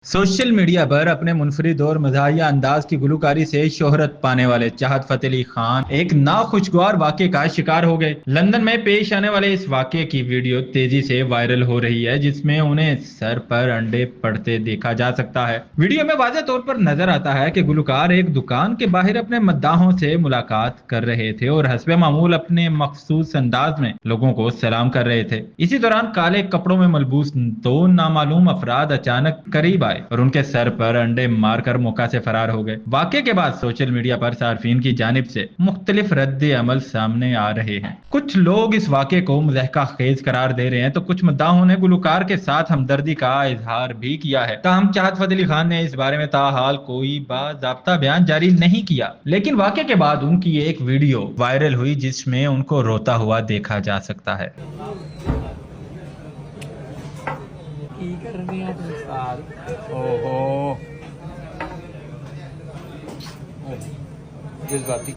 Social media पर अपने मुनफरिद और मज़ाहिया अंदाज की गुलकारी से शोहरत पाने वाले चाहत फ़तेह अली खान एक नाखुशगवार वाक़े का शिकार हो गए। लंदन में पेश आने वाले इस वाक़े की वीडियो तेजी से वायरल हो रही है, जिसमें उन्हें सर पर अंडे पड़ते देखा जा सकता है। वीडियो में वाज़ेह तौर पर नजर आता है कि गुलकार एक दुकान के बाहर अपने मद्दाहों से मुलाकात कर रहे थे और हस्बे मामूल अपने मखसूस अंदाज में लोगों को सलाम कर रहे थे। इसी दौरान काले कपड़ों में मलबूस दो नामालूम अफराद अचानक करीब आए और उनके सर पर अंडे मारकर मौका से फरार हो गए। वाकये के बाद सोशल मीडिया पर सार्फिन की जानिब से मुख्तलिफ रद्द अमल सामने आ रहे हैं। कुछ लोग इस वाकये को मुज़हका खेज करार दे रहे हैं, तो कुछ मुद्दाहों ने गुलकार के साथ हमदर्दी का इजहार भी किया है। ताहम चाहत फ़तेह अली खान ने इस बारे में ताहाल कोई बाज़ाब्ता बयान जारी नहीं किया, लेकिन वाकये के बाद उनकी एक वीडियो वायरल हुई जिसमें उनको रोता हुआ देखा जा सकता है। की करनी है तुम साल। ओहो जज्बाती।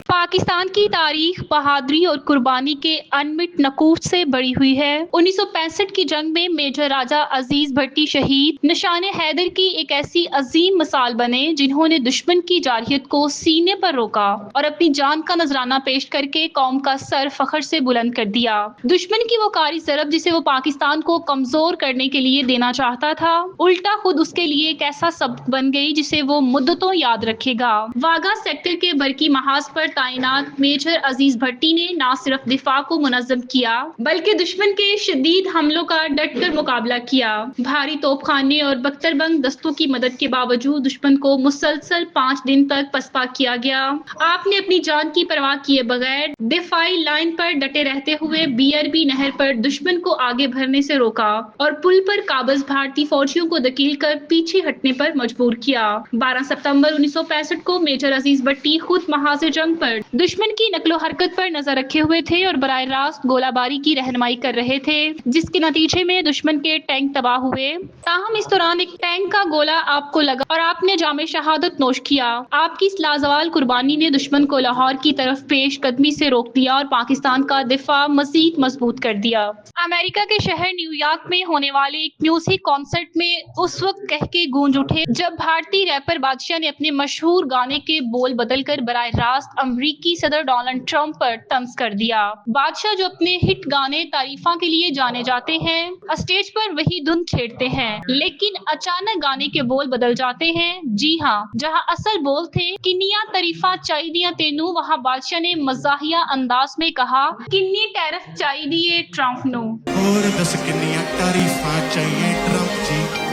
पाकिस्तान की तारीख बहादुरी और कुर्बानी के अनमिट नकूश से बड़ी हुई है। 1965 की जंग में मेजर राजा अजीज भट्टी शहीद निशान हैदर की एक ऐसी अजीम मिसाल बने जिन्होंने दुश्मन की जारहियत को सीने पर रोका और अपनी जान का नजराना पेश करके कौम का सर फखर से बुलंद कर दिया। दुश्मन की वो कारी ज़रब जिसे वो पाकिस्तान को कमजोर करने के लिए देना चाहता था, उल्टा खुद उसके लिए एक ऐसा सबक बन गई जिसे वो मुद्दतों याद रखेगा। वाघा सेक्टर के बरकी महाज पर तैनात मेजर अजीज भट्टी ने न सिर्फ दिफा को मुनज़्ज़म किया बल्कि दुश्मन के शदीद हमलों का डट कर मुकाबला किया। भारी तोपखाने और बख्तरबंद दस्तों की मदद के बावजूद दुश्मन को मुसलसल 5 दिन तक पसपा किया गया। आपने अपनी जान की परवाह किए बगैर दिफाई लाइन पर डटे रहते हुए बीआरबी नहर पर दुश्मन को आगे बढ़ने से रोका और पुल पर काबज भारतीय फौजियों को धकेल कर पीछे हटने पर मजबूर किया। 12 सितंबर 1965 को मेजर अजीज भट्टी खुद महाज़ जंग पर दुश्मन की नकलो हरकत पर नजर रखे हुए थे और बराह रास्त गोलाबारी की रहनुमाई कर रहे थे, जिसके नतीजे में दुश्मन के टैंक तबाह हुए। ताहम इस दौरान एक टैंक का गोला आपको लगा और आपने जामे शहादत नोश किया। आपकी इस लाजवाल कुर्बानी ने दुश्मन को लाहौर की तरफ पेश कदमी से रोक दिया और पाकिस्तान का दिफा मजीद मजबूत कर दिया। अमेरिका के शहर न्यूयॉर्क में होने वाले एक म्यूजिक कॉन्सर्ट में उस वक्त कह के गूंज उठे जब भारतीय रैपर बादशाह ने अपने मशहूर गाने के बोल बदलकर बराह रास्त अमरीकी सदर डोनाल्ड ट्रंप पर तंज कर दिया। बादशाह जो अपने हिट गाने तारीफा के लिए जाने जाते हैं, स्टेज पर वही धुन छेड़ते हैं, लेकिन अचानक गाने के बोल बदल जाते हैं। जी हाँ, जहाँ असल बोल थे किन्निया तारीफा चाहिए तेनू, वहाँ बादशाह ने मजाहिया अंदाज में कहा किन्नी टैरिफ चाहिए ट्रंप नो। और 10 किन्निया तारीफा चाहिए ट्रंप जी।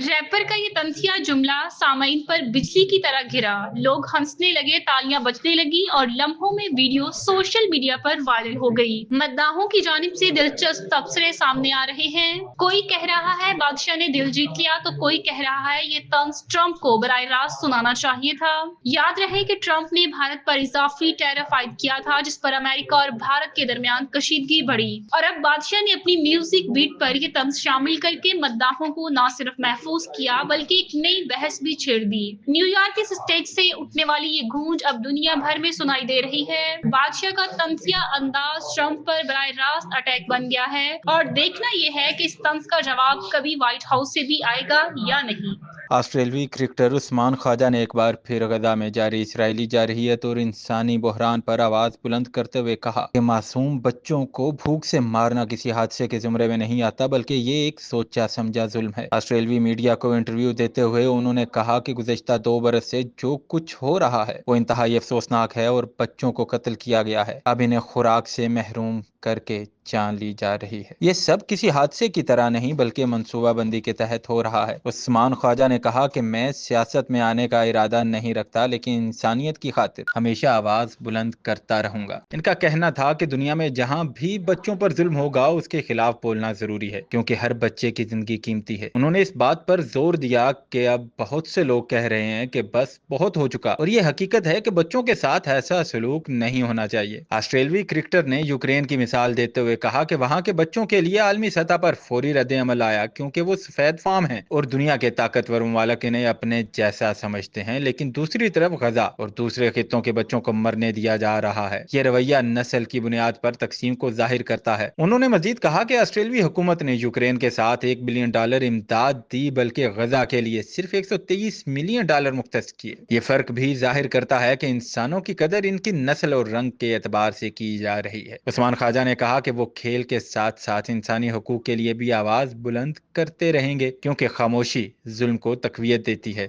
रैपर का ये तंथिया जुमला सामईन पर बिजली की तरह गिरा। लोग हंसने लगे, तालियां बजने लगी और लम्हों में वीडियो सोशल मीडिया पर वायरल हो गई। मद्दाहों की जानिब से दिलचस्प तबसरे सामने आ रहे हैं। कोई कह रहा है बादशाह ने दिल जीत लिया, तो कोई कह रहा है ये तंज ट्रंप को बराह रास्त सुनाना चाहिए था। याद रहे कि ट्रंप ने भारत पर इजाफी टैरिफ आयद किया था, जिस पर अमेरिका और भारत के दरमियान कशीदगी बढ़ी और अब बादशाह ने अपनी म्यूजिक बीट पर ये तंज शामिल करके मद्दाहों को न सिर्फ महफूज किया बल्कि एक नई बहस भी छेड़ दी। न्यूयॉर्क के स्टेज से उठने वाली ये गूंज अब दुनिया भर में सुनाई दे रही है। बादशाह का तंजिया अंदाज ट्रंप पर बराह रास्त अटैक बन गया है और देखना यह है कि इस तंज का जवाब कभी व्हाइट हाउस से भी आएगा या नहीं। ऑस्ट्रेलवी क्रिकेटर उस्मान ख्वाजा ने एक बार फिर गजा में जारी इसराइली जारहियत और इंसानी बहरान पर आवाज बुलंद करते हुए कहा कि मासूम बच्चों को भूख से मारना किसी हादसे के जुमरे में नहीं आता, बल्कि ये एक सोचा समझा जुल्म है। ऑस्ट्रेलवी मीडिया को इंटरव्यू देते हुए उन्होंने कहा कि गुज़श्ता 2 बरस से जो कुछ हो रहा है वो इंतहाई अफसोसनाक है और बच्चों को कत्ल किया गया है। अब इन्हें खुराक से महरूम करके जान ली जा रही है। ये सब किसी हादसे की तरह नहीं बल्कि मंसूबा बंदी के तहत हो रहा है। उस्मान ख्वाजा ने कहा कि मैं सियासत में आने का इरादा नहीं रखता, लेकिन इंसानियत की खातिर हमेशा आवाज बुलंद करता रहूंगा। इनका कहना था कि दुनिया में जहां भी बच्चों पर जुल्म होगा उसके खिलाफ बोलना जरूरी है, क्योंकि हर बच्चे की जिंदगी कीमती है। उन्होंने इस बात पर जोर दिया कि अब बहुत से लोग कह रहे हैं कि बस बहुत हो चुका, और ये हकीकत है कि बच्चों के साथ ऐसा सलूक नहीं होना चाहिए। ऑस्ट्रेलवी क्रिकेटर ने यूक्रेन की मिसाल देते हुए कहा कि वहां के बच्चों के लिए आलमी सतह पर फौरी रद्द अमल आया, क्योंकि वो सफेद फार्म हैं और दुनिया के ताकतवर ممالک انہیں اپنے جیسا سمجھتے ہیں، لیکن دوسری طرف غزہ اور دوسرے خطوں کے بچوں کو مرنے دیا جا رہا ہے۔ یہ رویہ نسل کی بنیاد پر تقسیم کو ظاہر کرتا ہے۔ انہوں نے مزید کہا کہ آسٹریلوی حکومت نے یوکرین کے ساتھ $1 بلین امداد دی، بلکہ غزہ کے لیے صرف $123 ملین مختص کیے۔ یہ فرق بھی ظاہر کرتا ہے کہ انسانوں کی قدر ان کی نسل اور رنگ کے اعتبار سے کی جا رہی ہے۔ عثمان خواجہ نے کہا کہ وہ کھیل کے ساتھ ساتھ انسانی حقوق کے لیے بھی آواز بلند کرتے رہیں گے، کیونکہ خاموشی ظلم کو تقویت دیتی ہے۔